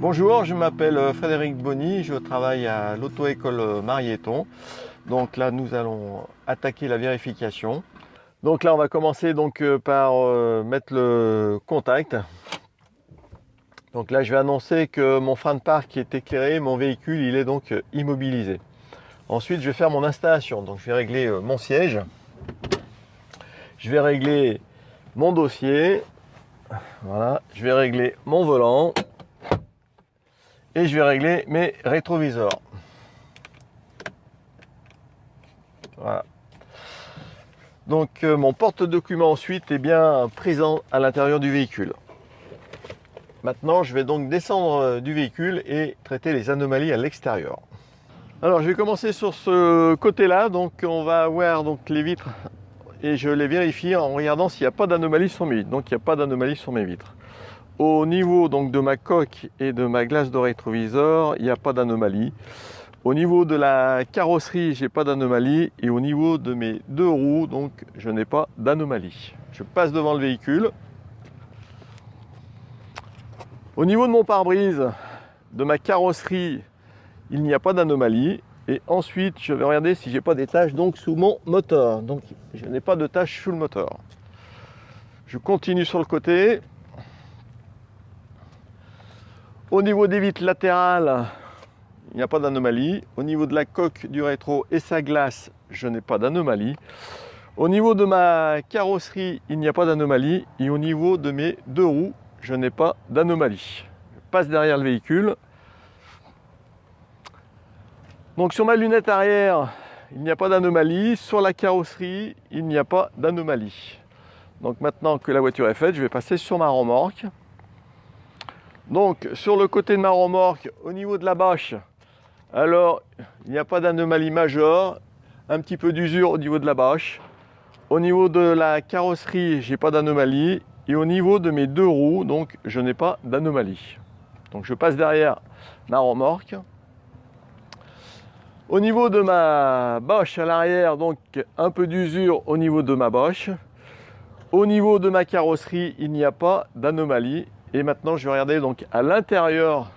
Bonjour, je m'appelle Frédéric Bonny, je travaille à l'auto-école Marieton. Donc là, nous allons attaquer la vérification. Donc là, on va commencer par mettre le contact. Donc là, je vais annoncer que mon frein de parc est éclairé, mon véhicule il est donc immobilisé. Ensuite, je vais faire mon installation. Donc je vais régler mon siège. Je vais régler mon dossier. Voilà, je vais régler mon volant. Et je vais régler mes rétroviseurs. Voilà. Donc mon porte-document ensuite est bien présent à l'intérieur du véhicule. Maintenant, je vais donc descendre du véhicule et traiter les anomalies à l'extérieur. Alors, je vais commencer sur ce côté-là. Donc, on va voir les vitres et je les vérifie en regardant s'il n'y a pas d'anomalie sur mes vitres. Donc, il n'y a pas d'anomalie sur mes vitres. Au niveau de ma coque et de ma glace de rétroviseur, il n'y a pas d'anomalie. Au niveau de la carrosserie, j'ai pas d'anomalie. Et au niveau de mes deux roues, donc je n'ai pas d'anomalie. Je passe devant le véhicule. Au niveau de mon pare-brise, de ma carrosserie, il n'y a pas d'anomalie. Et ensuite, je vais regarder si j'ai pas des taches sous mon moteur. Donc je n'ai pas de taches sous le moteur. Je continue sur le côté. Au niveau des vitres latérales, il n'y a pas d'anomalie. Au niveau de la coque du rétro et sa glace, je n'ai pas d'anomalie. Au niveau de ma carrosserie, il n'y a pas d'anomalie. Et au niveau de mes deux roues, je n'ai pas d'anomalie. Je passe derrière le véhicule. Donc sur ma lunette arrière, il n'y a pas d'anomalie. Sur la carrosserie, il n'y a pas d'anomalie. Donc maintenant que la voiture est faite, je vais passer sur ma remorque. Donc sur le côté de ma remorque, au niveau de la bâche, alors il n'y a pas d'anomalie majeure, un petit peu d'usure au niveau de la bâche. Au niveau de la carrosserie, j'ai pas d'anomalie. Et au niveau de mes deux roues, donc je n'ai pas d'anomalie. Donc je passe derrière ma remorque. Au niveau de ma bâche à l'arrière, donc un peu d'usure au niveau de ma bâche. Au niveau de ma carrosserie, il n'y a pas d'anomalie. Et maintenant, je vais regarder à l'intérieur.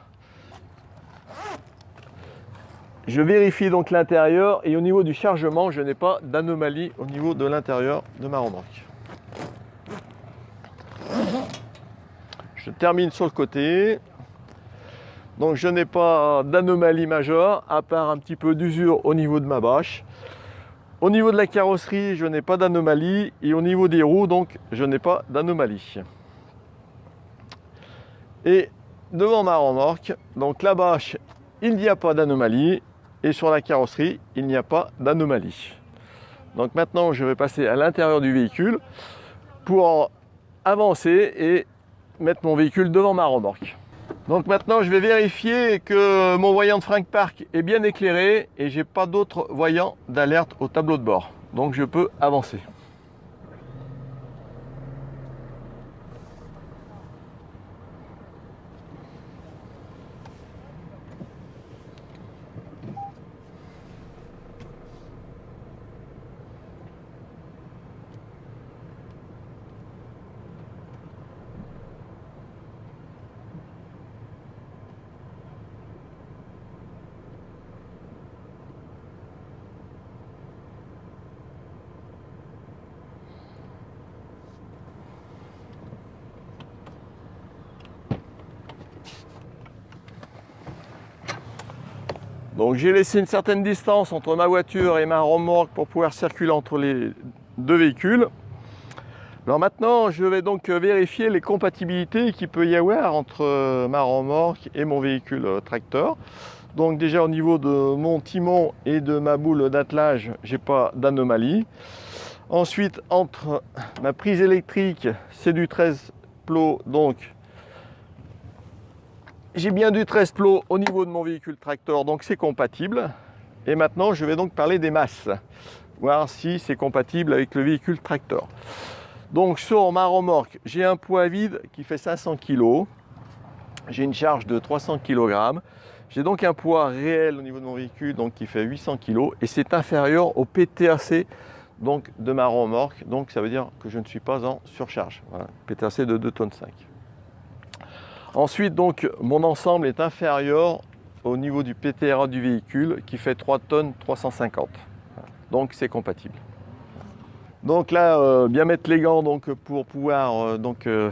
Je vérifie l'intérieur et au niveau du chargement, je n'ai pas d'anomalie au niveau de l'intérieur de ma remorque. Je termine sur le côté. Donc je n'ai pas d'anomalie majeure, à part un petit peu d'usure au niveau de ma bâche. Au niveau de la carrosserie, je n'ai pas d'anomalie. Et au niveau des roues, donc, je n'ai pas d'anomalie. Et devant ma remorque, donc la bâche, il n'y a pas d'anomalie. Et sur la carrosserie, il n'y a pas d'anomalie. Donc maintenant, je vais passer à l'intérieur du véhicule pour avancer et mettre mon véhicule devant ma remorque. Donc maintenant, je vais vérifier que mon voyant de frein de parc est bien éclairé et j'ai pas d'autres voyants d'alerte au tableau de bord. Donc je peux avancer. Donc j'ai laissé une certaine distance entre ma voiture et ma remorque pour pouvoir circuler entre les deux véhicules. Alors maintenant, je vais vérifier les compatibilités qu'il peut y avoir entre ma remorque et mon véhicule tracteur. Donc déjà au niveau de mon timon et de ma boule d'attelage, j'ai pas d'anomalie. Ensuite, entre ma prise électrique, c'est du 13 plots, donc j'ai bien du 13 plots au niveau de mon véhicule tracteur, donc c'est compatible. Et maintenant, je vais parler des masses, voir si c'est compatible avec le véhicule tracteur. Donc sur ma remorque, j'ai un poids vide qui fait 500 kg. J'ai une charge de 300 kg. J'ai donc un poids réel au niveau de mon véhicule qui fait 800 kg et c'est inférieur au PTAC de ma remorque. Donc ça veut dire que je ne suis pas en surcharge. Voilà, PTAC de 2,5 tonnes. Ensuite, donc, mon ensemble est inférieur au niveau du PTRA du véhicule qui fait 3 tonnes 350. Donc, c'est compatible. Donc là, bien mettre les gants donc, pour pouvoir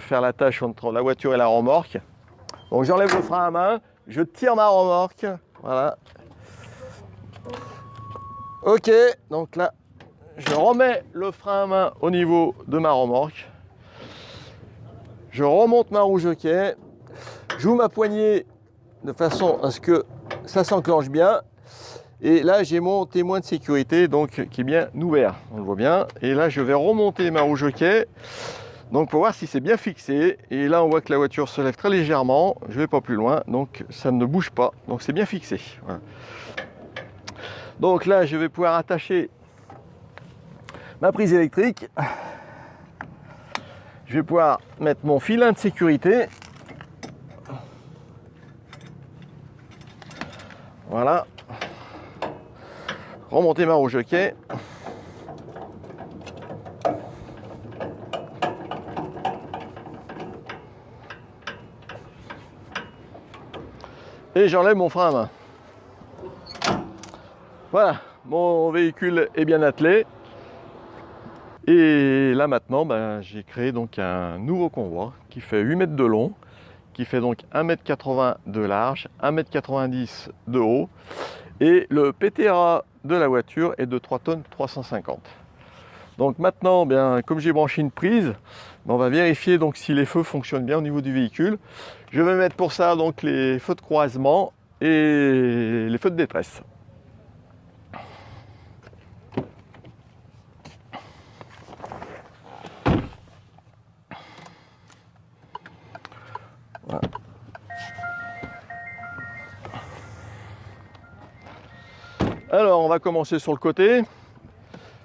faire la tâche entre la voiture et la remorque. Donc, j'enlève le frein à main, je tire ma remorque. Voilà. Ok, donc là, je remets le frein à main au niveau de ma remorque. Je remonte ma roue jockey. J'ouvre ma poignée de façon à ce que ça s'enclenche bien. Et là, j'ai mon témoin de sécurité donc, qui est bien ouvert. On le voit bien. Et là, je vais remonter ma roue jockey. Donc, pour voir si c'est bien fixé. Et là, on voit que la voiture se lève très légèrement. Je ne vais pas plus loin. Donc, ça ne bouge pas. Donc, c'est bien fixé. Voilà. Donc là, je vais pouvoir attacher ma prise électrique. Je vais pouvoir mettre mon filin de sécurité. Voilà. Remonter ma roue jockey. Et j'enlève mon frein à main. Voilà, mon véhicule est bien attelé. Et là maintenant, j'ai créé donc un nouveau convoi qui fait 8 mètres de long, qui fait donc 1,80 m de large, 1,90 m de haut. Et le PTRA de la voiture est de 3 tonnes 350. Donc maintenant, comme j'ai branché une prise, on va vérifier donc si les feux fonctionnent bien au niveau du véhicule. Je vais mettre pour ça donc les feux de croisement et les feux de détresse. Voilà. Alors, on va commencer sur le côté.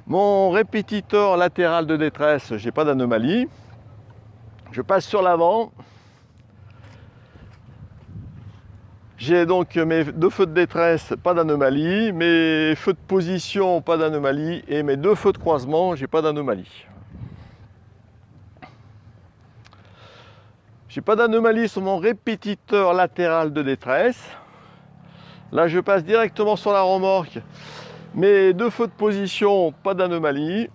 Mon répétiteur latéral de détresse, j'ai pas d'anomalie. Je passe sur l'avant. J'ai donc mes deux feux de détresse, pas d'anomalie. Mes feux de position, pas d'anomalie. Et mes deux feux de croisement, j'ai pas d'anomalie. J'ai pas d'anomalie sur mon répétiteur latéral de détresse. Là, je passe directement sur la remorque. Mes deux feux de position, pas d'anomalie.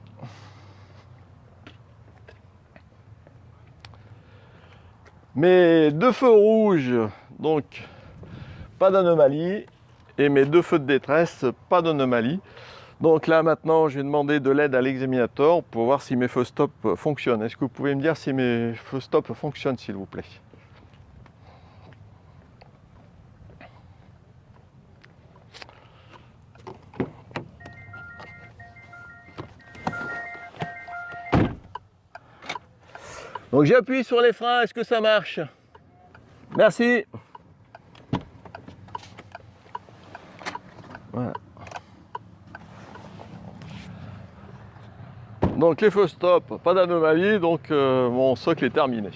Mes deux feux rouges, donc pas d'anomalie. Et mes deux feux de détresse, pas d'anomalie. Donc là maintenant, je vais demander de l'aide à l'examinateur pour voir si mes feux stop fonctionnent. Est-ce que vous pouvez me dire si mes feux stop fonctionnent, s'il vous plaît? Donc j'appuie sur les freins, est-ce que ça marche? Merci. Voilà. Donc les feux stop, pas d'anomalie, donc mon socle est terminé.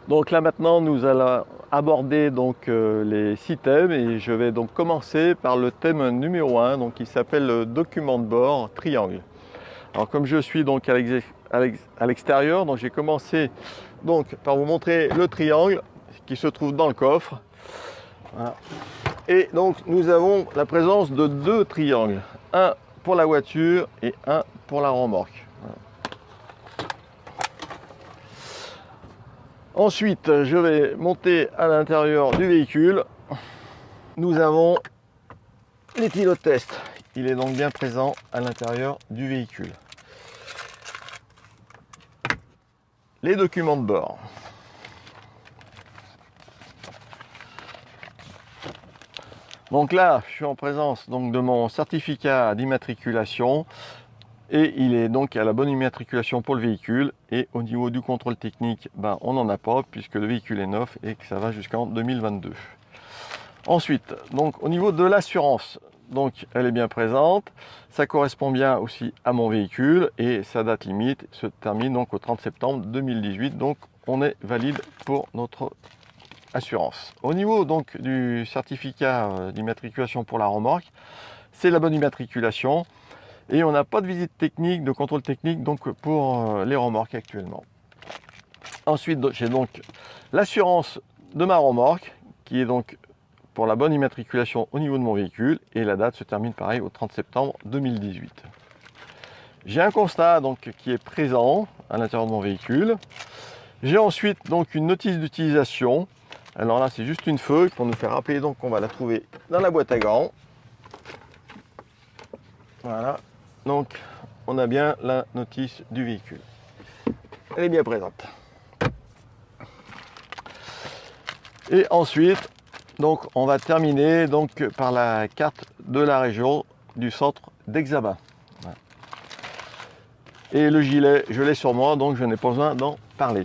Donc là maintenant nous allons aborder donc les 6 thèmes et je vais donc commencer par le thème numéro 1 donc qui s'appelle le document de bord triangle. Alors comme je suis donc à l'extérieur, donc j'ai commencé donc par vous montrer le triangle qui se trouve dans le coffre. Voilà. Et donc nous avons la présence de deux triangles, un pour la voiture et un pour la remorque. Voilà. Ensuite, je vais monter à l'intérieur du véhicule. Nous avons l'éthylotest. Il est donc bien présent à l'intérieur du véhicule. Les documents de bord. Donc là, je suis en présence donc, de mon certificat d'immatriculation et il est donc à la bonne immatriculation pour le véhicule. Et au niveau du contrôle technique, on n'en a pas puisque le véhicule est neuf et que ça va jusqu'en 2022. Ensuite, donc au niveau de l'assurance, donc elle est bien présente, ça correspond bien aussi à mon véhicule et sa date limite se termine donc au 30 septembre 2018, donc on est valide pour notre assurance. Au niveau donc du certificat d'immatriculation pour la remorque, c'est la bonne immatriculation et on n'a pas de visite technique, de contrôle technique donc pour les remorques actuellement. Ensuite, j'ai donc l'assurance de ma remorque, qui est donc pour la bonne immatriculation au niveau de mon véhicule, et la date se termine pareil au 30 septembre 2018. J'ai un constat donc qui est présent à l'intérieur de mon véhicule. J'ai ensuite donc une notice d'utilisation. Alors là, c'est juste une feuille pour nous faire rappeler donc qu'on va la trouver dans la boîte à gants. Voilà. Donc, on a bien la notice du véhicule. Elle est bien présente. Et ensuite, donc, on va terminer donc par la carte de la région du centre d'Examen. Voilà. Et le gilet, je l'ai sur moi, donc je n'ai pas besoin d'en parler.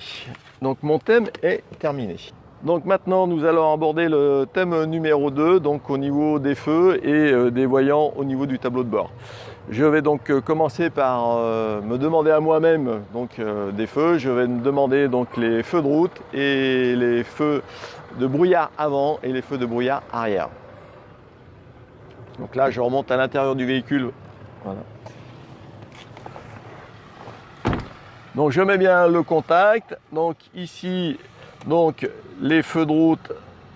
Donc mon thème est terminé. Donc maintenant, nous allons aborder le thème numéro 2, donc au niveau des feux et des voyants au niveau du tableau de bord. Je vais donc commencer par me demander à moi-même des feux. Je vais me demander donc les feux de route et les feux de brouillard avant et les feux de brouillard arrière. Donc là, je remonte à l'intérieur du véhicule. Voilà. Donc je mets bien le contact. Donc ici, donc les feux de route,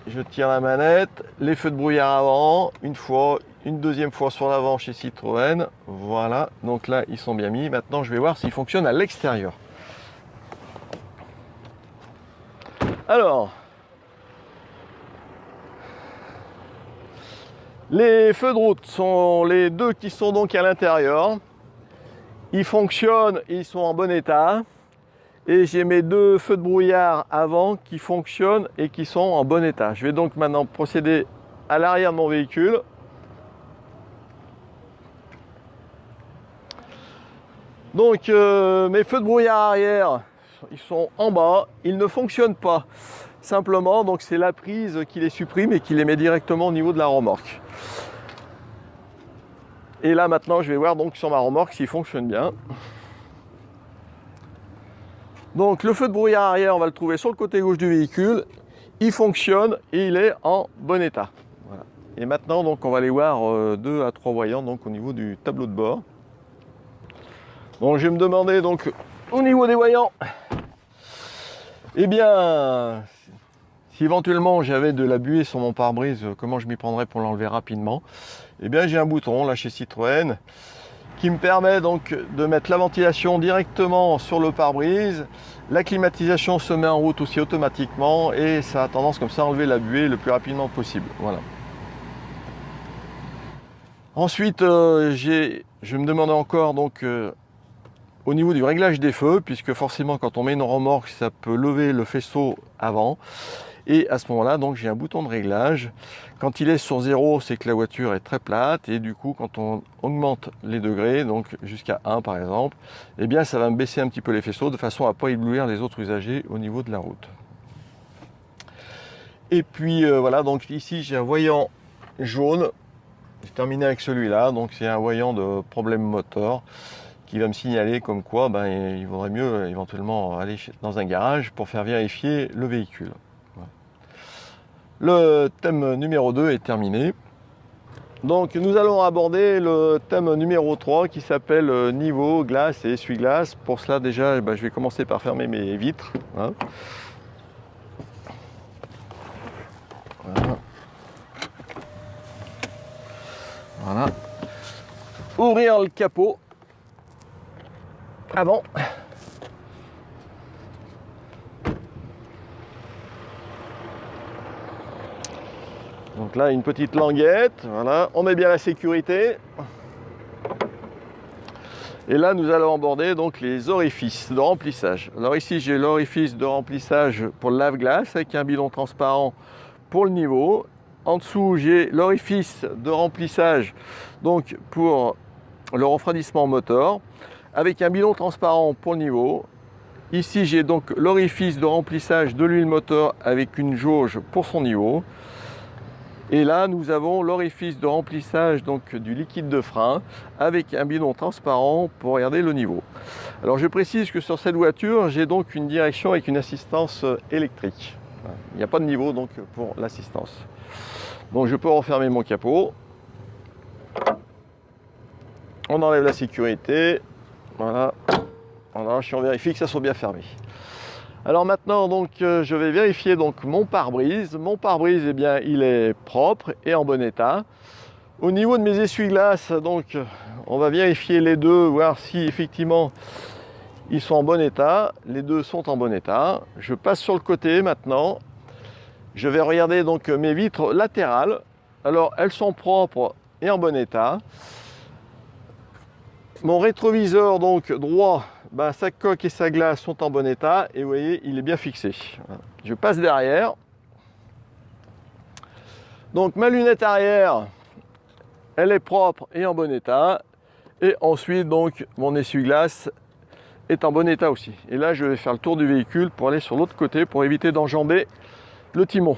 je tire la manette. Les feux de brouillard avant, une fois, une deuxième fois sur l'avant chez Citroën. Voilà, donc là ils sont bien mis. Maintenant je vais voir s'ils fonctionnent à l'extérieur. Alors, les feux de route sont les deux qui sont donc à l'intérieur. Ils fonctionnent, ils sont en bon état. Et j'ai mes deux feux de brouillard avant qui fonctionnent et qui sont en bon état. Je vais donc maintenant procéder à l'arrière de mon véhicule. Donc mes feux de brouillard arrière, ils sont en bas, ils ne fonctionnent pas. Simplement, donc c'est la prise qui les supprime et qui les met directement au niveau de la remorque. Et là maintenant, je vais voir donc sur ma remorque s'il fonctionne bien. Donc le feu de brouillard arrière, on va le trouver sur le côté gauche du véhicule. Il fonctionne et il est en bon état. Voilà. Et maintenant, donc, on va aller voir 2 à 3 voyants donc, au niveau du tableau de bord. Donc je vais me demander donc au niveau des voyants, eh bien, si éventuellement j'avais de la buée sur mon pare-brise, comment je m'y prendrais pour l'enlever rapidement? Eh bien j'ai un bouton là chez Citroën qui me permet donc de mettre la ventilation directement sur le pare-brise. La climatisation se met en route aussi automatiquement et ça a tendance comme ça à enlever la buée le plus rapidement possible. Voilà. Ensuite, je me demandais encore donc au niveau du réglage des feux, puisque forcément quand on met une remorque, ça peut lever le faisceau avant. Et à ce moment-là, donc j'ai un bouton de réglage. Quand il est sur 0, c'est que la voiture est très plate. Et du coup, quand on augmente les degrés, donc jusqu'à 1 par exemple, eh bien ça va me baisser un petit peu les faisceaux de façon à ne pas éblouir les autres usagers au niveau de la route. Et puis voilà, donc ici j'ai un voyant jaune. J'ai terminé avec celui-là, donc c'est un voyant de problème moteur qui va me signaler comme quoi il vaudrait mieux éventuellement aller dans un garage pour faire vérifier le véhicule. Voilà. Le thème numéro 2 est terminé. Donc nous allons aborder le thème numéro 3 qui s'appelle niveau, glace et essuie-glace. Pour cela déjà, je vais commencer par fermer mes vitres. Hein. Voilà. Voilà. Ouvrir le capot avant. Donc là, une petite languette, voilà, on met bien la sécurité. Et là, nous allons aborder donc les orifices de remplissage. Alors ici, j'ai l'orifice de remplissage pour le lave-glace avec un bidon transparent pour le niveau. En dessous, j'ai l'orifice de remplissage donc pour le refroidissement moteur avec un bidon transparent pour le niveau. Ici, j'ai donc l'orifice de remplissage de l'huile moteur avec une jauge pour son niveau. Et là, nous avons l'orifice de remplissage donc, du liquide de frein avec un bidon transparent pour regarder le niveau. Alors, je précise que sur cette voiture, j'ai donc une direction avec une assistance électrique. Il n'y a pas de niveau donc pour l'assistance. Donc, je peux refermer mon capot. On enlève la sécurité. Voilà. On vérifie que ça soit bien fermé. Alors maintenant, donc, je vais vérifier donc mon pare-brise. Mon pare-brise, eh bien, il est propre et en bon état. Au niveau de mes essuie-glaces, donc, on va vérifier les deux, voir si effectivement ils sont en bon état. Les deux sont en bon état. Je passe sur le côté maintenant. Je vais regarder donc mes vitres latérales. Alors, elles sont propres et en bon état. Mon rétroviseur donc droit, sa coque et sa glace sont en bon état et vous voyez, il est bien fixé. Voilà. Je passe derrière. Donc ma lunette arrière, elle est propre et en bon état. Et ensuite donc mon essuie-glace est en bon état aussi. Et là je vais faire le tour du véhicule pour aller sur l'autre côté pour éviter d'enjamber le timon.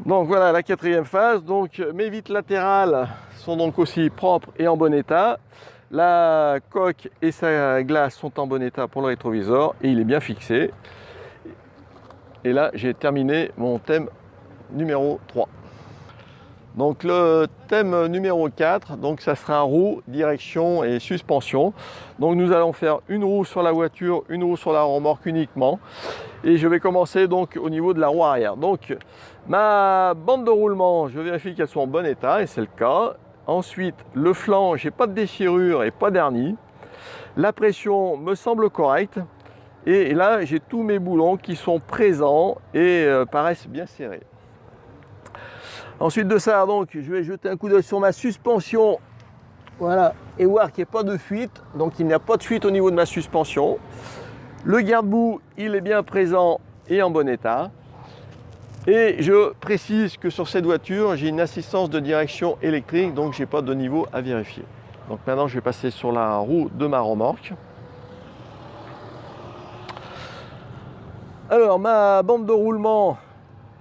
Donc voilà la quatrième phase. Donc mes vitres latérales sont donc aussi propres et en bon état. La coque et sa glace sont en bon état pour le rétroviseur et il est bien fixé. Et là j'ai terminé mon thème numéro 3. Donc le thème numéro 4, donc ça sera roue, direction et suspension. Donc nous allons faire une roue sur la voiture, une roue sur la remorque uniquement. Et je vais commencer donc au niveau de la roue arrière. Donc ma bande de roulement, je vérifie qu'elles sont en bon état et c'est le cas. Ensuite le flanc, j'ai pas de déchirure et pas d'hernie. La pression me semble correcte. Et là j'ai tous mes boulons qui sont présents et paraissent bien serrés. Ensuite de ça, donc, je vais jeter un coup d'œil sur ma suspension, voilà, et voir qu'il n'y a pas de fuite. Donc il n'y a pas de fuite au niveau de ma suspension. Le garde-boue, il est bien présent et en bon état. Et je précise que sur cette voiture, j'ai une assistance de direction électrique, donc je n'ai pas de niveau à vérifier. Donc maintenant, je vais passer sur la roue de ma remorque. Alors, ma bande de roulement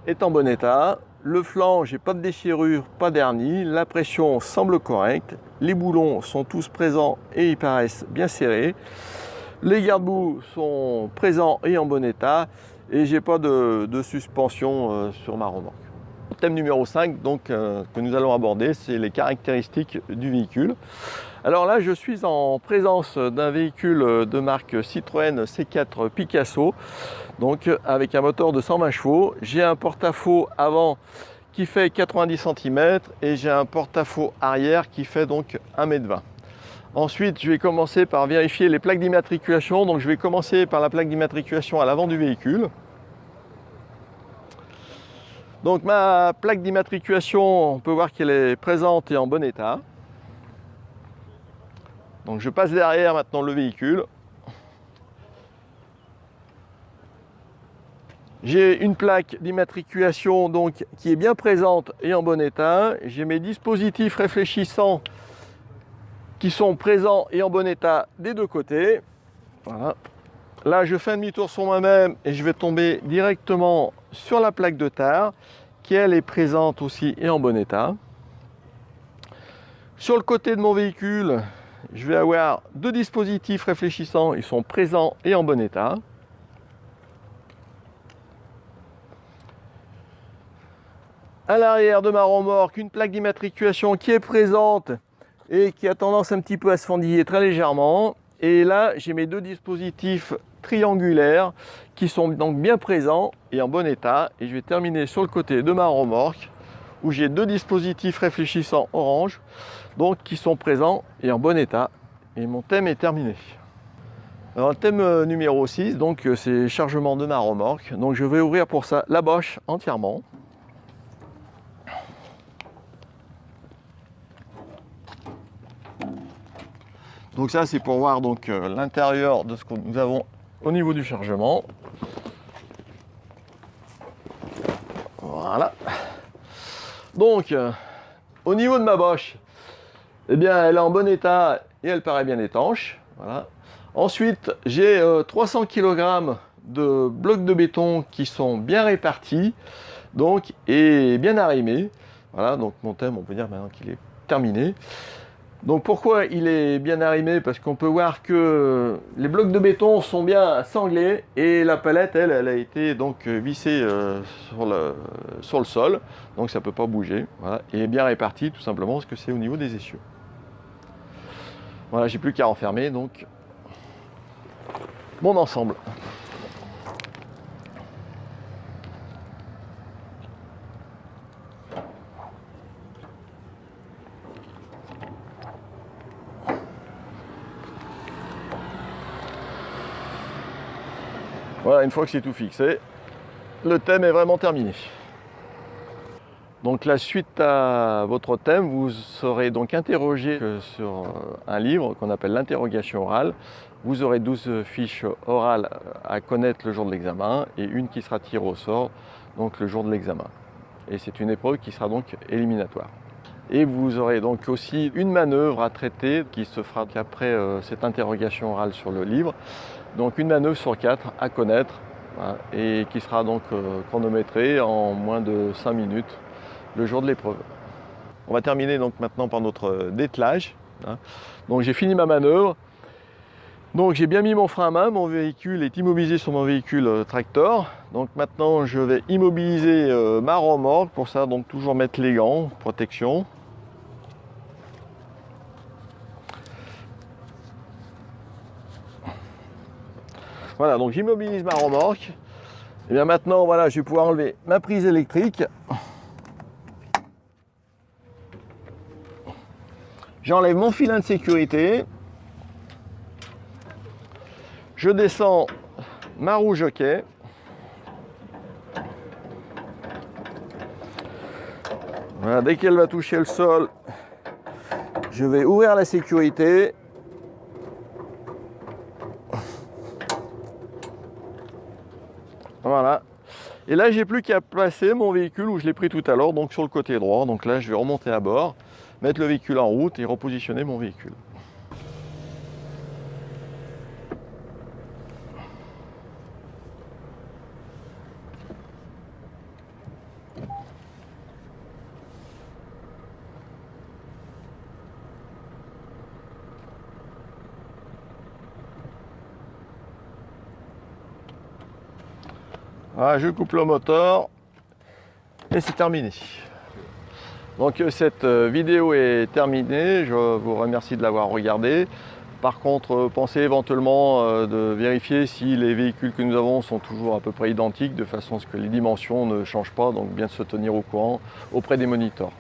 est en bon état. Le flanc, j'ai pas de déchirure, pas d'hernie. La pression semble correcte. Les boulons sont tous présents et ils paraissent bien serrés. Les garde-boue sont présents et en bon état. Et j'ai pas de suspension sur ma remorque. Thème numéro 5 donc, que nous allons aborder, c'est les caractéristiques du véhicule. Alors là, je suis en présence d'un véhicule de marque Citroën C4 Picasso, donc avec un moteur de 120 chevaux. J'ai un porte-à-faux avant qui fait 90 cm et j'ai un porte-à-faux arrière qui fait donc 1,20 m. Ensuite, je vais commencer par vérifier les plaques d'immatriculation. Donc je vais commencer par la plaque d'immatriculation à l'avant du véhicule. Donc ma plaque d'immatriculation, on peut voir qu'elle est présente et en bon état. Donc je passe derrière maintenant le véhicule. J'ai une plaque d'immatriculation donc qui est bien présente et en bon état. J'ai mes dispositifs réfléchissants qui sont présents et en bon état des deux côtés. Voilà. Là, je fais un demi-tour sur moi-même et je vais tomber directement sur la plaque de tare qui, elle, est présente aussi et en bon état. Sur le côté de mon véhicule, je vais avoir deux dispositifs réfléchissants. Ils sont présents et en bon état. À l'arrière de ma remorque, une plaque d'immatriculation qui est présente et qui a tendance un petit peu à se fendiller très légèrement. Et là, j'ai mes deux dispositifs triangulaires qui sont donc bien présents et en bon état. Et je vais terminer sur le côté de ma remorque où j'ai deux dispositifs réfléchissants orange donc qui sont présents et en bon état. Et mon thème est terminé. Alors le thème numéro 6, donc c'est chargement de ma remorque. Donc je vais ouvrir pour ça la boche entièrement. Donc ça c'est pour voir donc l'intérieur de ce que nous avons au niveau du chargement. Voilà. Donc au niveau de ma boche, eh bien elle est en bon état et elle paraît bien étanche. Voilà. Ensuite j'ai 300 kg de blocs de béton qui sont bien répartis donc et bien arrimés. Voilà, donc mon thème on peut dire maintenant qu'il est terminé. Donc pourquoi il est bien arrimé? Parce qu'on peut voir que les blocs de béton sont bien sanglés et la palette, elle a été donc vissée sur le sol. Donc ça ne peut pas bouger. Voilà, et bien réparti tout simplement parce que c'est au niveau des essieux. Voilà, j'ai plus qu'à refermer donc mon ensemble. Voilà, une fois que c'est tout fixé, le thème est vraiment terminé. Donc là, suite à votre thème, vous serez donc interrogé sur un livre qu'on appelle l'interrogation orale. Vous aurez 12 fiches orales à connaître le jour de l'examen et une qui sera tirée au sort donc le jour de l'examen. Et c'est une épreuve qui sera donc éliminatoire. Et vous aurez donc aussi une manœuvre à traiter qui se fera après cette interrogation orale sur le livre. Donc une manœuvre sur 4 à connaître, hein, et qui sera donc chronométrée en moins de 5 minutes le jour de l'épreuve. On va terminer donc maintenant par notre dételage. Hein. Donc j'ai fini ma manœuvre. Donc j'ai bien mis mon frein à main, mon véhicule est immobilisé sur mon véhicule tracteur. Donc maintenant je vais immobiliser ma remorque. Pour ça, donc toujours mettre les gants, protection. Voilà, donc j'immobilise ma remorque. Et bien maintenant, voilà, je vais pouvoir enlever ma prise électrique. J'enlève mon filin de sécurité. Je descends ma roue jockey. Voilà, dès qu'elle va toucher le sol, je vais ouvrir la sécurité. Voilà. Et là, j'ai plus qu'à placer mon véhicule où je l'ai pris tout à l'heure, donc sur le côté droit. Donc là, je vais remonter à bord, mettre le véhicule en route et repositionner mon véhicule. Voilà, je coupe le moteur et c'est terminé. Donc cette vidéo est terminée, je vous remercie de l'avoir regardée. Par contre, pensez éventuellement de vérifier si les véhicules que nous avons sont toujours à peu près identiques, de façon à ce que les dimensions ne changent pas, donc bien se tenir au courant auprès des moniteurs.